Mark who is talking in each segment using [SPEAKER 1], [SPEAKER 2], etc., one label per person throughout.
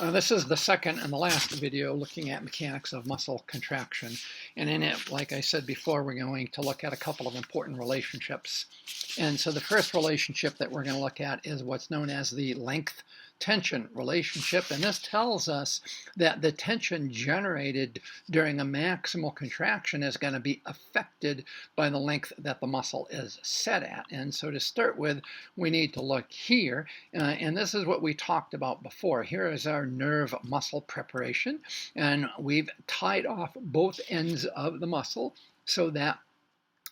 [SPEAKER 1] This is the second and the last video looking at mechanics of muscle contraction. And in it, like I said before, we're going to look at a couple of important relationships. And so the first relationship that we're going to look at is what's known as the length tension relationship. And this tells us that the tension generated during a maximal contraction is going to be affected by the length that the muscle is set at. And so to start with, we need to look here. And this is what we talked about before. Here is our nerve muscle preparation. And we've tied off both ends of the muscle so that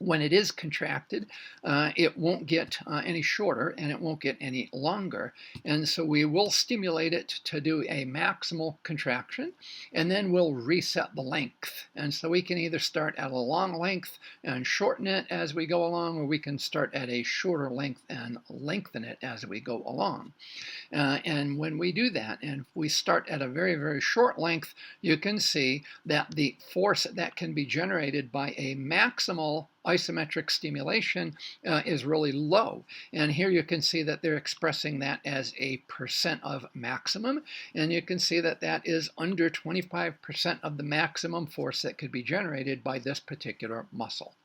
[SPEAKER 1] when it is contracted, it won't get any shorter and it won't get any longer. And so we will stimulate it to do a maximal contraction, and then we'll reset the length. And so we can either start at a long length and shorten it as we go along, or we can start at a shorter length and lengthen it as we go along. And when we do that, and if we start at a very, very short length, you can see that the force that can be generated by a maximal isometric stimulation is really low. And here you can see that they're expressing that as a percent of maximum. And you can see that that is under 25% of the maximum force that could be generated by this particular muscle.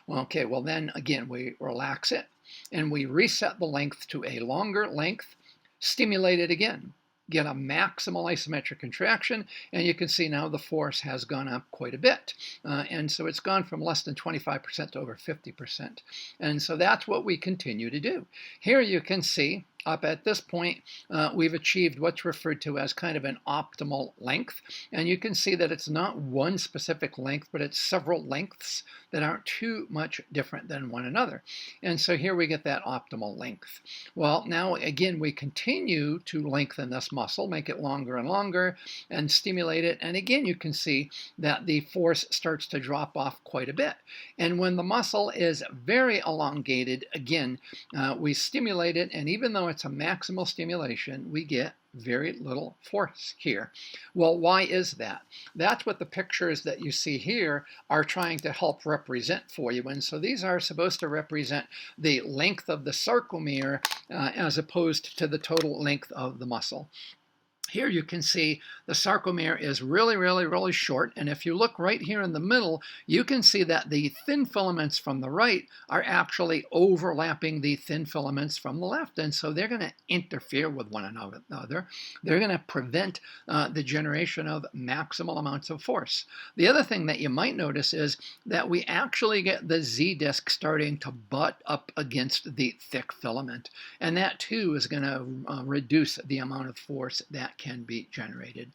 [SPEAKER 1] Okay, well then again, we relax it and we reset the length to a longer length, stimulate it again, get a maximal isometric contraction, and you can see now the force has gone up quite a bit. And so it's gone from less than 25% to over 50%. And so that's what we continue to do. Here you can see up at this point, we've achieved what's referred to as kind of an optimal length. And you can see that it's not one specific length, but it's several lengths that aren't too much different than one another. And so here we get that optimal length. Well, now again, we continue to lengthen this muscle, make it longer and longer, and stimulate it. And again, you can see that the force starts to drop off quite a bit. And when the muscle is very elongated, again, we stimulate it, and even though it's a maximal stimulation, we get very little force here. Well, why is that? That's what the pictures that you see here are trying to help represent for you. And so these are supposed to represent the length of the sarcomere as opposed to the total length of the muscle. Here you can see the sarcomere is really, really, really short. And if you look right here in the middle, you can see that the thin filaments from the right are actually overlapping the thin filaments from the left. And so they're going to interfere with one another. They're going to prevent the generation of maximal amounts of force. The other thing that you might notice is that we actually get the Z disc starting to butt up against the thick filament. And that too is going to reduce the amount of force that can be generated.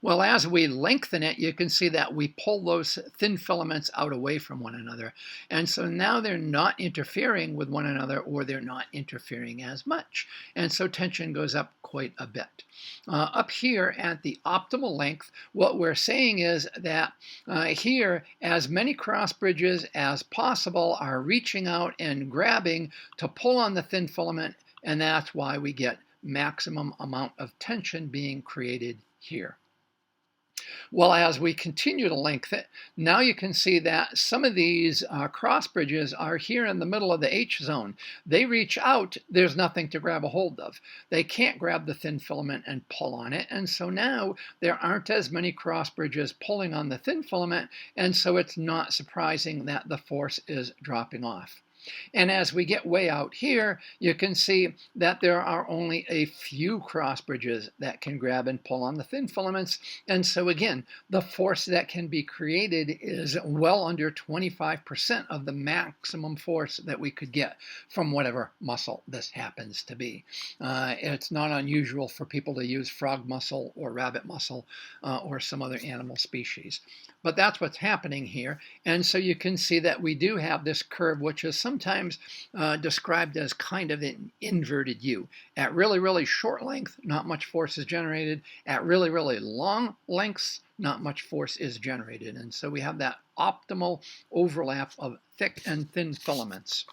[SPEAKER 1] Well, as we lengthen it, you can see that we pull those thin filaments out away from one another. And so now they're not interfering with one another, or they're not interfering as much. And so tension goes up quite a bit. Up here at the optimal length, what we're saying is that here, as many cross bridges as possible are reaching out and grabbing to pull on the thin filament, and that's why we get maximum amount of tension being created here. Well, as we continue to lengthen it, now you can see that some of these cross bridges are here in the middle of the H zone. They reach out, there's nothing to grab a hold of. They can't grab the thin filament and pull on it, and so now there aren't as many cross bridges pulling on the thin filament, and so it's not surprising that the force is dropping off. And as we get way out here, you can see that there are only a few cross bridges that can grab and pull on the thin filaments. And so again, the force that can be created is well under 25% of the maximum force that we could get from whatever muscle this happens to be. It's not unusual for people to use frog muscle or rabbit muscle or some other animal species. But that's what's happening here. And so you can see that we do have this curve, which is sometimes described as kind of an inverted U. At really, really short length, not much force is generated. At really, really long lengths, not much force is generated. And so we have that optimal overlap of thick and thin filaments.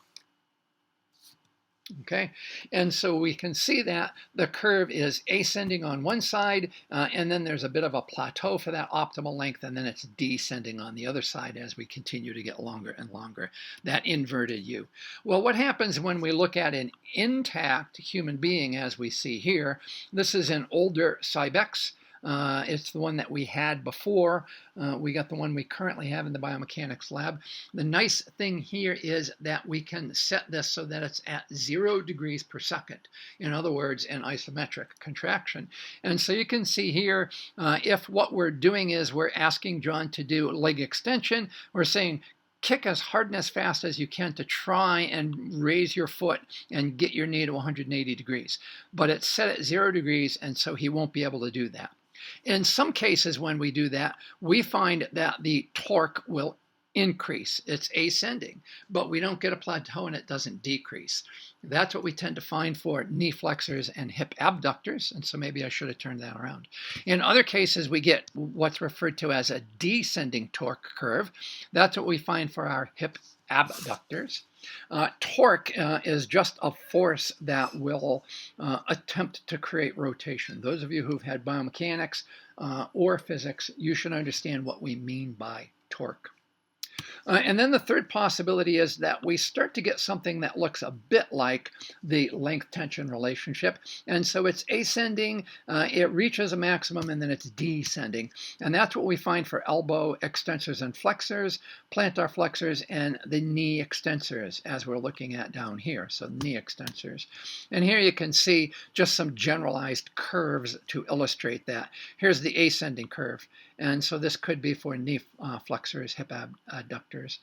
[SPEAKER 1] Okay, and so we can see that the curve is ascending on one side, and then there's a bit of a plateau for that optimal length, and then it's descending on the other side as we continue to get longer and longer, that inverted U. Well, what happens when we look at an intact human being, as we see here? This is an older Cybex. It's the one that we had before. We got the one we currently have in the biomechanics lab. The nice thing here is that we can set this so that it's at 0 degrees per second. In other words, an isometric contraction. And so you can see here, if what we're doing is we're asking John to do leg extension, we're saying, kick as hard and as fast as you can to try and raise your foot and get your knee to 180 degrees. But it's set at 0 degrees, and so he won't be able to do that. In some cases, when we do that, we find that the torque will increase. It's ascending, but we don't get a plateau and it doesn't decrease. That's what we tend to find for knee flexors and hip abductors, and so maybe I should have turned that around. In other cases, we get what's referred to as a descending torque curve. That's what we find for our hip abductors. Torque is just a force that will attempt to create rotation. Those of you who've had biomechanics or physics, you should understand what we mean by torque. And then the third possibility is that we start to get something that looks a bit like the length-tension relationship. And so it's ascending, it reaches a maximum, and then it's descending. And that's what we find for elbow extensors and flexors, plantar flexors, and the knee extensors, as we're looking at down here. So knee extensors. And here you can see just some generalized curves to illustrate that. Here's the ascending curve. And so this could be for knee flexors, hip abductors.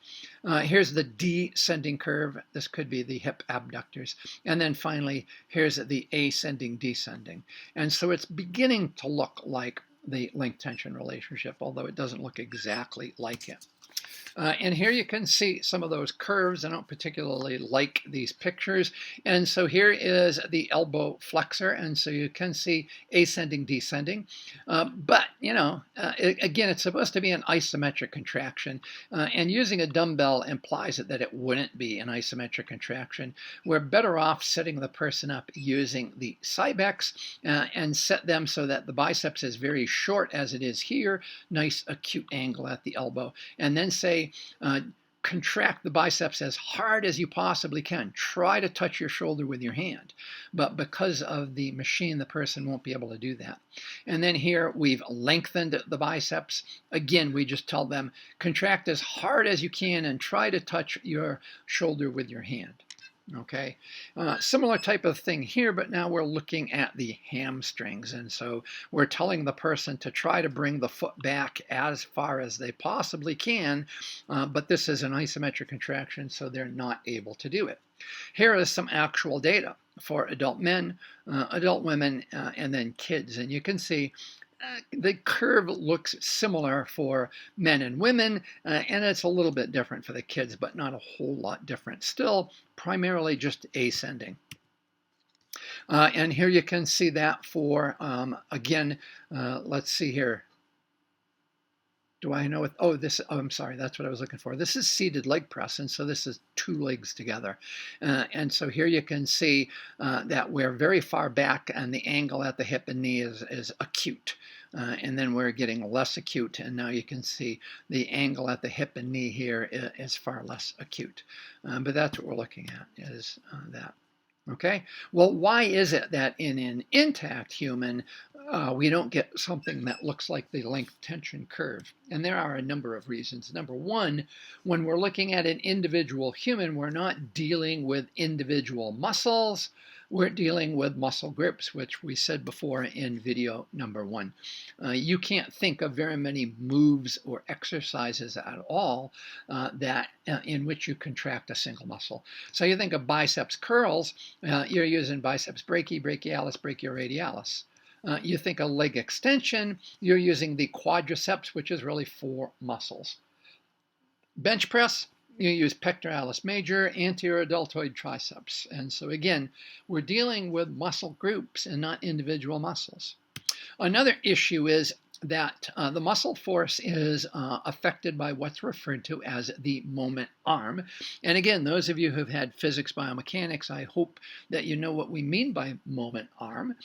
[SPEAKER 1] Here's the descending curve. This could be the hip abductors. And then finally, here's the ascending descending. And so it's beginning to look like the length-tension relationship, although it doesn't look exactly like it. And here you can see some of those curves. I don't particularly like these pictures. And so here is the elbow flexor. And so you can see ascending, descending. But, you know, again, it's supposed to be an isometric contraction. And using a dumbbell implies that it wouldn't be an isometric contraction. We're better off setting the person up using the Cybex and set them so that the biceps is very short as it is here. Nice acute angle at the elbow. And then say, contract the biceps as hard as you possibly can. Try to touch your shoulder with your hand. But because of the machine, the person won't be able to do that. And then here we've lengthened the biceps. Again, we just tell them, contract as hard as you can and try to touch your shoulder with your hand. Okay, similar type of thing here, but now we're looking at the hamstrings. And so we're telling the person to try to bring the foot back as far as they possibly can, but this is an isometric contraction, so they're not able to do it. Here is some actual data for adult men, adult women, and then kids. And you can see the curve looks similar for men and women, and it's a little bit different for the kids, but not a whole lot different. Still, primarily just ascending. And here you can see that for, again, let's see here. Do I know it? Oh, I'm sorry, that's what I was looking for. This is seated leg press, and so this is two legs together. And so here you can see that we're very far back, and the angle at the hip and knee is acute. And then we're getting less acute, and now you can see the angle at the hip and knee here is far less acute. But that's what we're looking at, is that. Okay, well, why is it that in an intact human, we don't get something that looks like the length tension curve? And there are a number of reasons. Number one, when we're looking at an individual human, we're not dealing with individual muscles. We're dealing with muscle groups, which we said before in video number 1. You can't think of very many moves or exercises at all in which you contract a single muscle. So you think of biceps curls, you're using biceps brachii, brachialis, brachioradialis. You think of leg extension, you're using the quadriceps, which is really 4 muscles. Bench press, you use pectoralis major, anterior deltoid triceps. And so again, we're dealing with muscle groups and not individual muscles. Another issue is that the muscle force is affected by what's referred to as the moment arm. And again, those of you who've had physics biomechanics, I hope that you know what we mean by moment arm.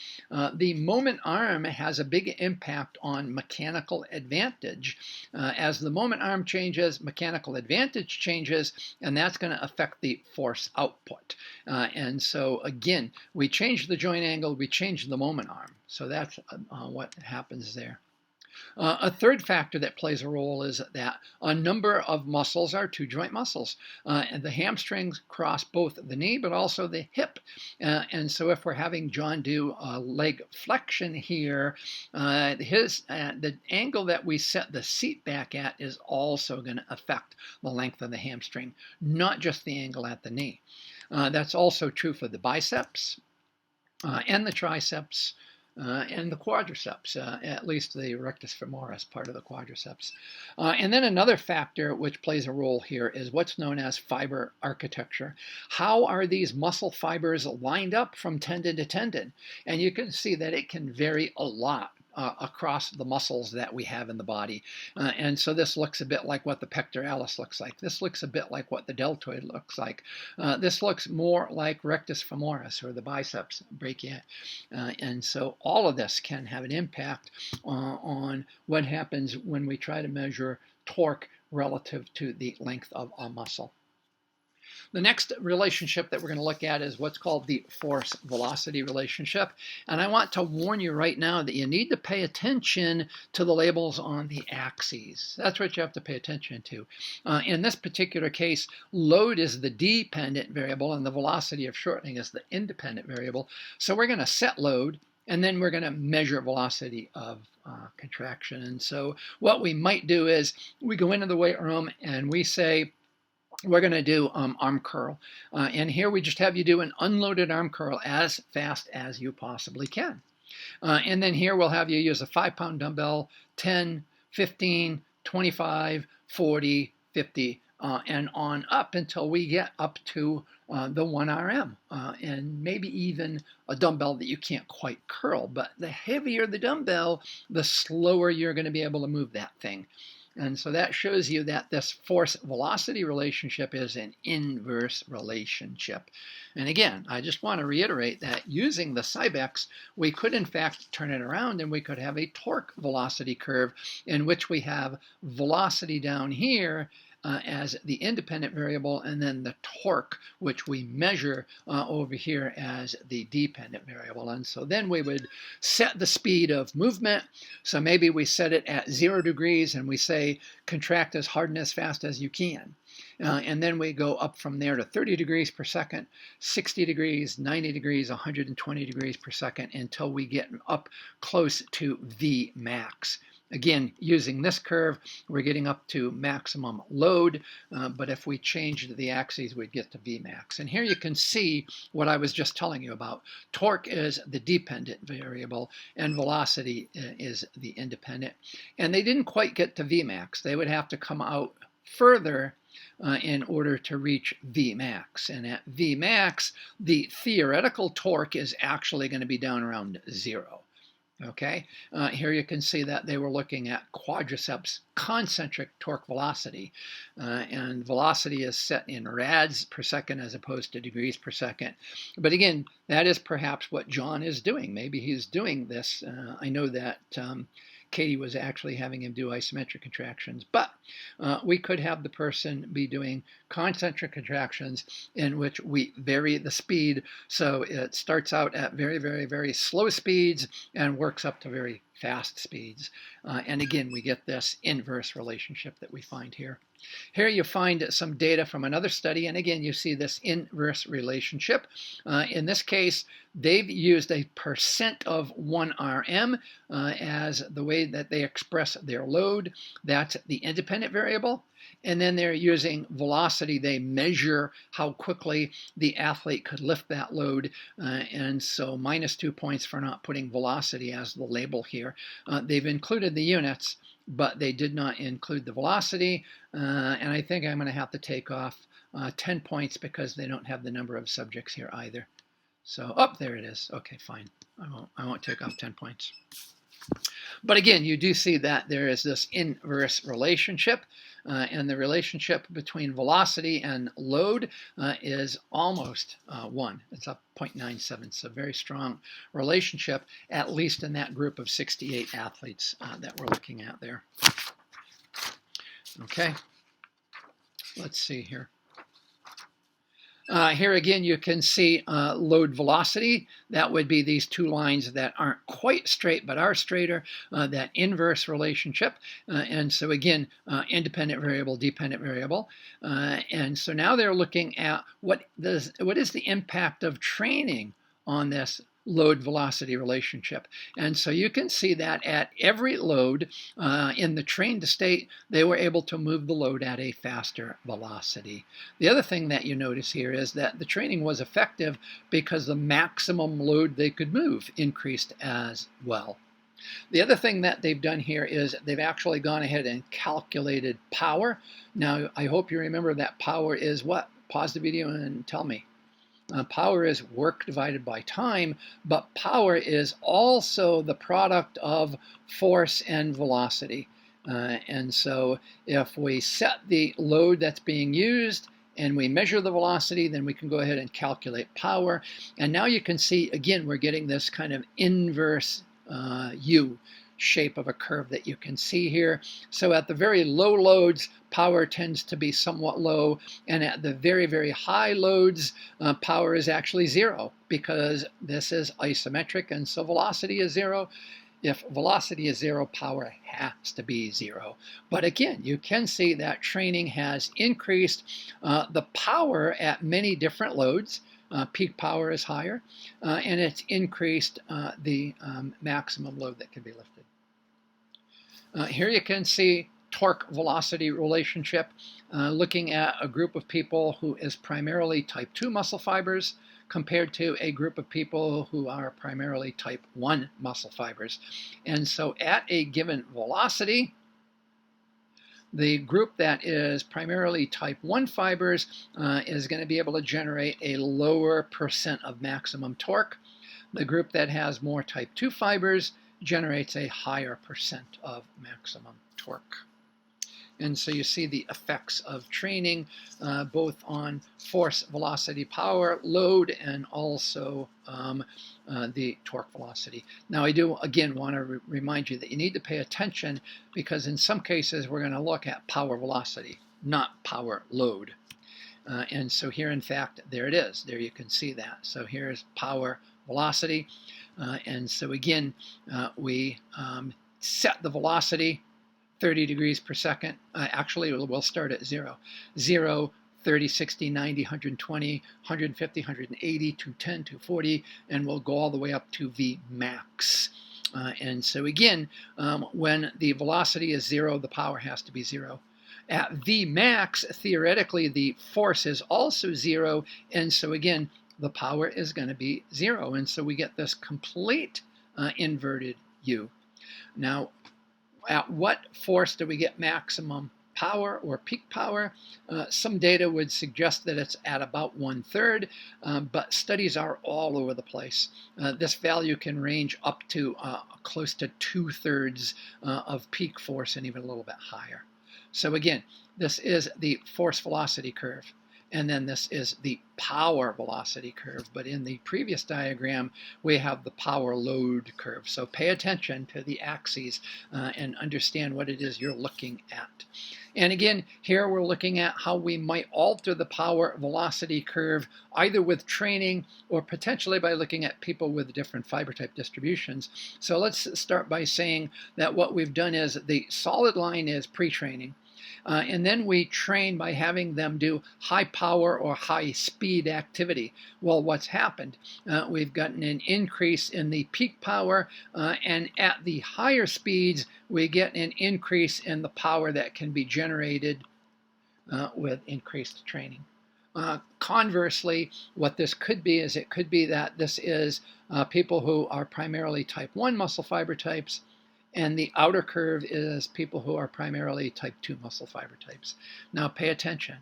[SPEAKER 1] The moment arm has a big impact on mechanical advantage. As the moment arm changes, mechanical advantage changes, and that's going to affect the force output. And so again, we change the joint angle, we change the moment arm. So that's what happens there. A third factor that plays a role is that a number of muscles are two joint muscles. And the hamstrings cross both the knee but also the hip. And so if we're having John do a leg flexion here, the angle that we set the seat back at is also going to affect the length of the hamstring, not just the angle at the knee. That's also true for the biceps and the triceps. And the quadriceps, at least the rectus femoris part of the quadriceps. And then another factor which plays a role here is what's known as fiber architecture. How are these muscle fibers lined up from tendon to tendon? And you can see that it can vary a lot across the muscles that we have in the body. And so this looks a bit like what the pectoralis looks like. This looks a bit like what the deltoid looks like. This looks more like rectus femoris or the biceps brachii. And so all of this can have an impact on what happens when we try to measure torque relative to the length of a muscle. The next relationship that we're going to look at is what's called the force-velocity relationship. And I want to warn you right now that you need to pay attention to the labels on the axes. That's what you have to pay attention to. In this particular case, load is the dependent variable and the velocity of shortening is the independent variable. So we're going to set load and then we're going to measure velocity of contraction. And so what we might do is we go into the weight room and we say, we're going to do arm curl. And here we just have you do an unloaded arm curl as fast as you possibly can. And then here we'll have you use a 5-pound dumbbell, 10, 15, 25, 40, 50, and on up until we get up to the 1 RM. And maybe even a dumbbell that you can't quite curl. But the heavier the dumbbell, the slower you're going to be able to move that thing. And so that shows you that this force-velocity relationship is an inverse relationship. And again, I just want to reiterate that using the Cybex, we could in fact turn it around and we could have a torque velocity curve in which we have velocity down here as the independent variable, and then the torque, which we measure over here as the dependent variable. And so then we would set the speed of movement. So maybe we set it at 0 degrees and we say contract as hard and as fast as you can. And then we go up from there to 30 degrees per second, 60 degrees, 90 degrees, 120 degrees per second until we get up close to V max. Again, using this curve, we're getting up to maximum load, but if we change the axes, we'd get to Vmax. And here you can see what I was just telling you about. Torque is the dependent variable, and velocity is the independent. And they didn't quite get to Vmax. They would have to come out further in order to reach Vmax. And at Vmax, the theoretical torque is actually going to be down around 0. Okay, here you can see that they were looking at quadriceps concentric torque velocity, and velocity is set in rads per second as opposed to degrees per second. But again, that is perhaps what John is doing. Maybe he's doing this. I know that Katie was actually having him do isometric contractions, but we could have the person be doing concentric contractions in which we vary the speed. So it starts out at very, very, very slow speeds and works up to very fast speeds. And again, we get this inverse relationship that we find here. Here you find some data from another study, and again, you see this inverse relationship. In this case, they've used a percent of 1 RM as the way that they express their load. That's the independent variable. And then they're using velocity. They measure how quickly the athlete could lift that load. And so -2 points for not putting velocity as the label here. They've included the units, but they did not include the velocity. And I think I'm going to have to take off 10 points because they don't have the number of subjects here either. So, there it is. Okay, fine. I won't take off 10 points. But again, you do see that there is this inverse relationship, and the relationship between velocity and load is almost 1. It's a 0.97, so very strong relationship, at least in that group of 68 athletes that we're looking at there. Okay, let's see here. Here again, you can see load velocity. That would be these two lines that aren't quite straight but are straighter, that inverse relationship. And so again, independent variable, dependent variable. And so now they're looking at what is the impact of training on this load velocity relationship. And so you can see that at every load in the trained state, they were able to move the load at a faster velocity. The other thing that you notice here is that the training was effective because the maximum load they could move increased as well. The other thing that they've done here is they've actually gone ahead and calculated power. Now, I hope you remember that power is what? Pause the video and tell me. Power is work divided by time, but power is also the product of force and velocity. And so if we set the load that's being used and we measure the velocity, then we can go ahead and calculate power. And now you can see, again, we're getting this kind of inverse U shape of a curve that you can see here. So at the very low loads, power tends to be somewhat low, and at the very, very high loads, power is actually 0 because this is isometric, and so velocity is 0. If velocity is 0, power has to be 0. But again, you can see that training has increased the power at many different loads. Peak power is higher, and it's increased the maximum load that can be lifted. Here you can see torque-velocity relationship, looking at a group of people who is primarily type 2 muscle fibers compared to a group of people who are primarily type 1 muscle fibers. And so at a given velocity, the group that is primarily type 1 fibers is going to be able to generate a lower percent of maximum torque. The group that has more type 2 fibers generates a higher percent of maximum torque. And so you see the effects of training both on force, velocity, power, load, and also the torque velocity. Now I do again want to remind you that you need to pay attention because in some cases we're going to look at power velocity, not power load. And so here in fact there it is. There you can see that. So here's power velocity. And so again, we set the velocity 30 degrees per second. Actually, we'll start at 0. 0, 30, 60, 90, 120, 150, 180, 210, 240, and we'll go all the way up to V max. And so again, when the velocity is 0, the power has to be 0. At V max, theoretically, the force is also 0, and so again, the power is going to be 0. And so we get this complete inverted U. Now, at what force do we get maximum power or peak power? Some data would suggest that it's at about 1/3, but studies are all over the place. This value can range up to close to 2/3 of peak force and even a little bit higher. So again, this is the force velocity curve. And then this is the power velocity curve. But in the previous diagram, we have the power load curve. So pay attention to the axes and understand what it is you're looking at. And again, here we're looking at how we might alter the power velocity curve, either with training or potentially by looking at people with different fiber type distributions. So let's start by saying that what we've done is the solid line is pre-training. And then we train by having them do high power or high speed activity. Well, what's happened? We've gotten an increase in the peak power, and at the higher speeds, we get an increase in the power that can be generated with increased training. Conversely, what this could be is it could be that this is people who are primarily type 1 muscle fiber types, and the outer curve is people who are primarily type 2 muscle fiber types. Now pay attention.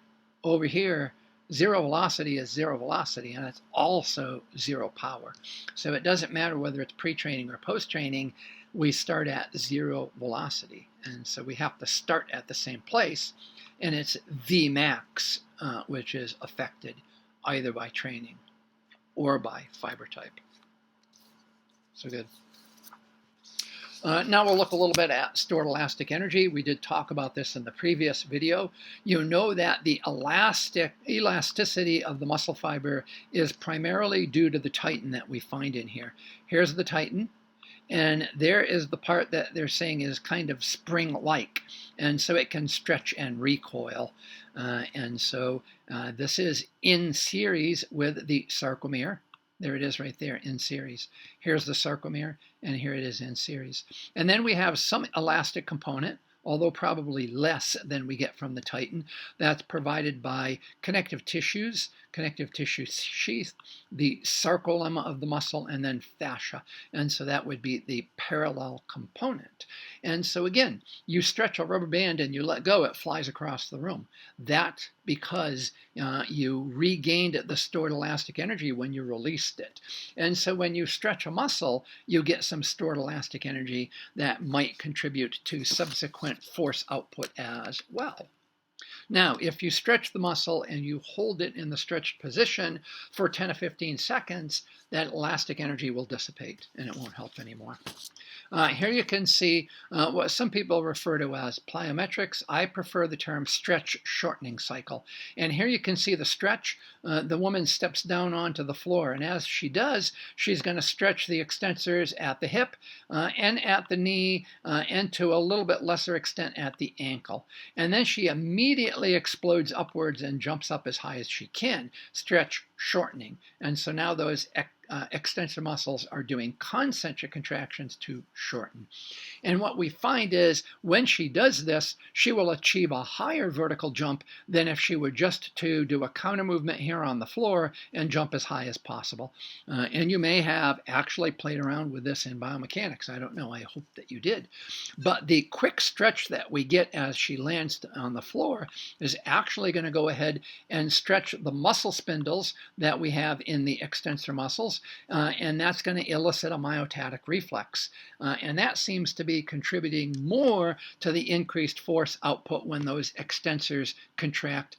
[SPEAKER 1] Over here, zero velocity is zero velocity, and it's also zero power. So it doesn't matter whether it's pre-training or post-training, we start at zero velocity. And so we have to start at the same place, and it's Vmax, which is affected either by training or by fiber type. So good. Now we'll look a little bit at stored elastic energy. We did talk about this in the previous video. You know that the elasticity of the muscle fiber is primarily due to the titin that we find in here. Here's the titin, and there is the part that they're saying is kind of spring-like, and so it can stretch and recoil. And so this is in series with the sarcomere. There it is right there, in series. Here's the sarcomere, and here it is in series. And then we have some elastic component, although probably less than we get from the titin. That's provided by connective tissue sheath, the sarcolemma of the muscle, and then fascia. And so that would be the parallel component. And so again, you stretch a rubber band and you let go, it flies across the room. That's because you regained the stored elastic energy when you released it. And so when you stretch a muscle, you get some stored elastic energy that might contribute to subsequent force output as well. Now, if you stretch the muscle and you hold it in the stretched position for 10 to 15 seconds, that elastic energy will dissipate and it won't help anymore. Here you can see what some people refer to as plyometrics. I prefer the term stretch shortening cycle. And here you can see the stretch. The woman steps down onto the floor, and as she does, she's going to stretch the extensors at the hip and at the knee and to a little bit lesser extent at the ankle. And then she immediately explodes upwards and jumps up as high as she can, stretch shortening. And so now those extensor muscles are doing concentric contractions to shorten. And what we find is when she does this, she will achieve a higher vertical jump than if she were just to do a counter movement here on the floor and jump as high as possible. And you may have actually played around with this in biomechanics. I don't know. I hope that you did. But the quick stretch that we get as she lands on the floor is actually going to go ahead and stretch the muscle spindles that we have in the extensor muscles. And that's going to elicit a myotatic reflex. And that seems to be contributing more to the increased force output when those extensors contract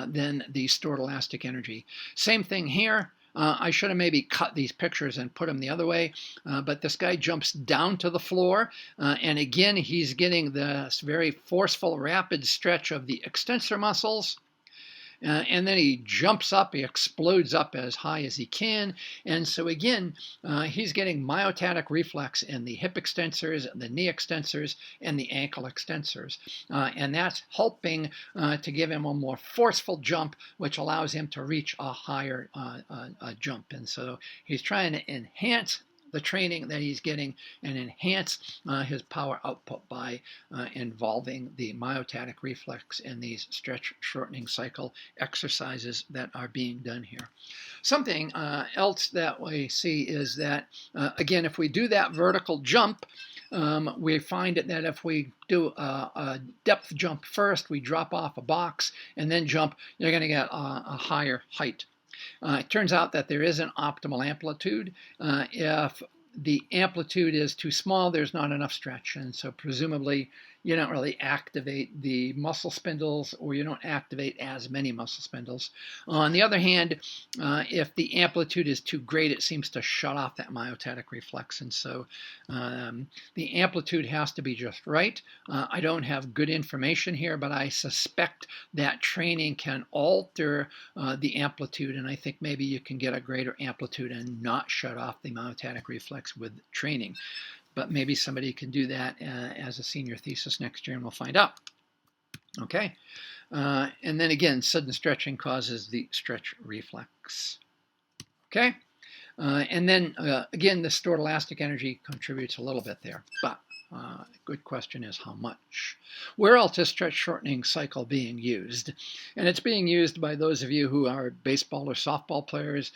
[SPEAKER 1] than the stored elastic energy. Same thing here. I should have maybe cut these pictures and put them the other way, but this guy jumps down to the floor, and again, he's getting this very forceful, rapid stretch of the extensor muscles. And then he jumps up, he explodes up as high as he can. And so again, he's getting myotatic reflex in the hip extensors, the knee extensors, and the ankle extensors. And that's helping to give him a more forceful jump, which allows him to reach a higher jump. And so he's trying to enhance the training that he's getting and enhance his power output by involving the myotatic reflex in these stretch shortening cycle exercises that are being done here. Something else that we see is that, again, if we do that vertical jump, we find that if we do a depth jump first, we drop off a box and then jump, you're going to get a higher height. It turns out that there is an optimal amplitude. If the amplitude is too small, there's not enough stretch, and so presumably you don't really activate the muscle spindles, or you don't activate as many muscle spindles. On the other hand, if the amplitude is too great, it seems to shut off that myotatic reflex, and so the amplitude has to be just right. I don't have good information here, but I suspect that training can alter the amplitude, and I think maybe you can get a greater amplitude and not shut off the myotatic reflex with training. But maybe somebody can do that as a senior thesis next year, and we'll find out. Okay, and then again, sudden stretching causes the stretch reflex. Okay, and then again, the stored elastic energy contributes a little bit there, but good question is how much. Where else is stretch shortening cycle being used? And it's being used by those of you who are baseball or softball players,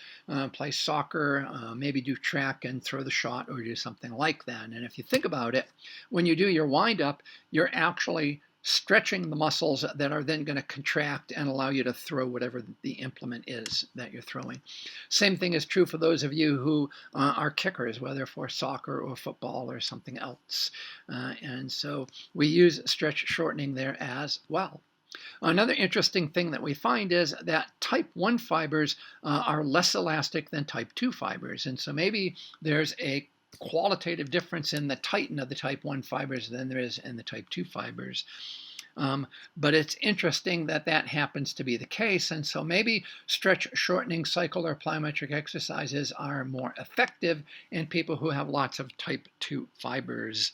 [SPEAKER 1] play soccer, maybe do track and throw the shot or do something like that. And if you think about it, when you do your wind-up, you're actually stretching the muscles that are then going to contract and allow you to throw whatever the implement is that you're throwing. Same thing is true for those of you who are kickers, whether for soccer or football or something else. And so we use stretch shortening there as well. Another interesting thing that we find is that type 1 fibers are less elastic than type 2 fibers. And so maybe there's a qualitative difference in the tighten of the type 1 fibers than there is in the type 2 fibers. But it's interesting that that happens to be the case, and so maybe stretch shortening cycle or plyometric exercises are more effective in people who have lots of type 2 fibers.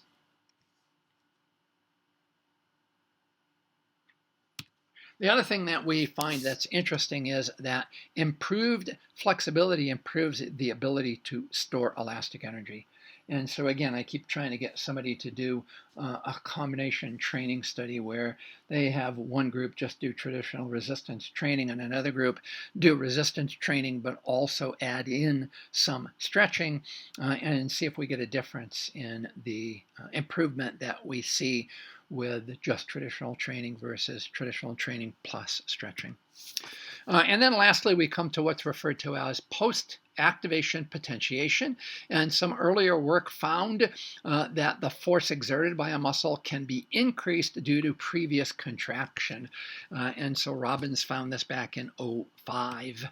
[SPEAKER 1] The other thing that we find that's interesting is that improved flexibility improves the ability to store elastic energy. And so again, I keep trying to get somebody to do a combination training study where they have one group just do traditional resistance training and another group do resistance training, but also add in some stretching and see if we get a difference in the improvement that we see with just traditional training versus traditional training plus stretching. And then lastly, we come to what's referred to as post-activation potentiation. And some earlier work found that the force exerted by a muscle can be increased due to previous contraction. And so Robbins found this back in 2005.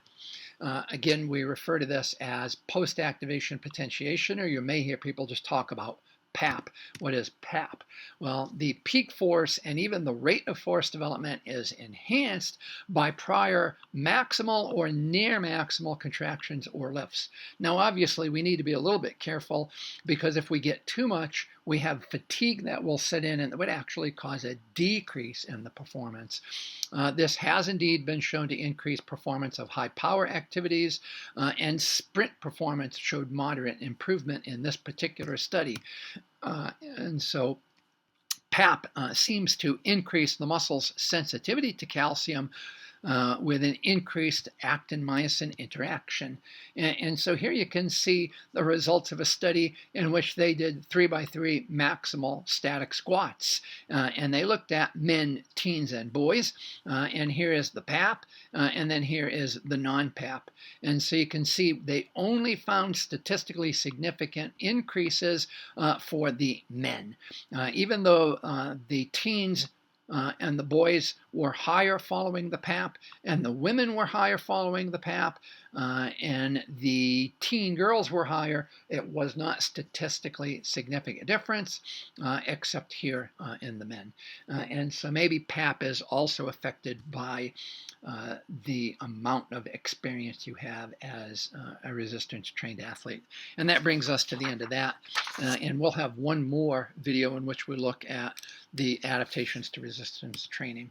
[SPEAKER 1] Again, we refer to this as post-activation potentiation, or you may hear people just talk about PAP. What is PAP? Well, the peak force and even the rate of force development is enhanced by prior maximal or near maximal contractions or lifts. Now, obviously, we need to be a little bit careful because if we get too much, we have fatigue that will set in and that would actually cause a decrease in the performance. This has indeed been shown to increase performance of high power activities, and sprint performance showed moderate improvement in this particular study. And so PAP seems to increase the muscle's sensitivity to calcium with an increased actin-myosin interaction. And so here you can see the results of a study in which they did 3x3 maximal static squats. And they looked at men, teens, and boys. And here is the PAP, and then here is the non-PAP. And so you can see they only found statistically significant increases for the men. Even though the teens and the boys were higher following the PAP, and the women were higher following the PAP, and the teen girls were higher. It was not statistically significant difference, except here in the men. And so maybe PAP is also affected by the amount of experience you have as a resistance-trained athlete. And that brings us to the end of that. And we'll have one more video in which we look at the adaptations to resistance training.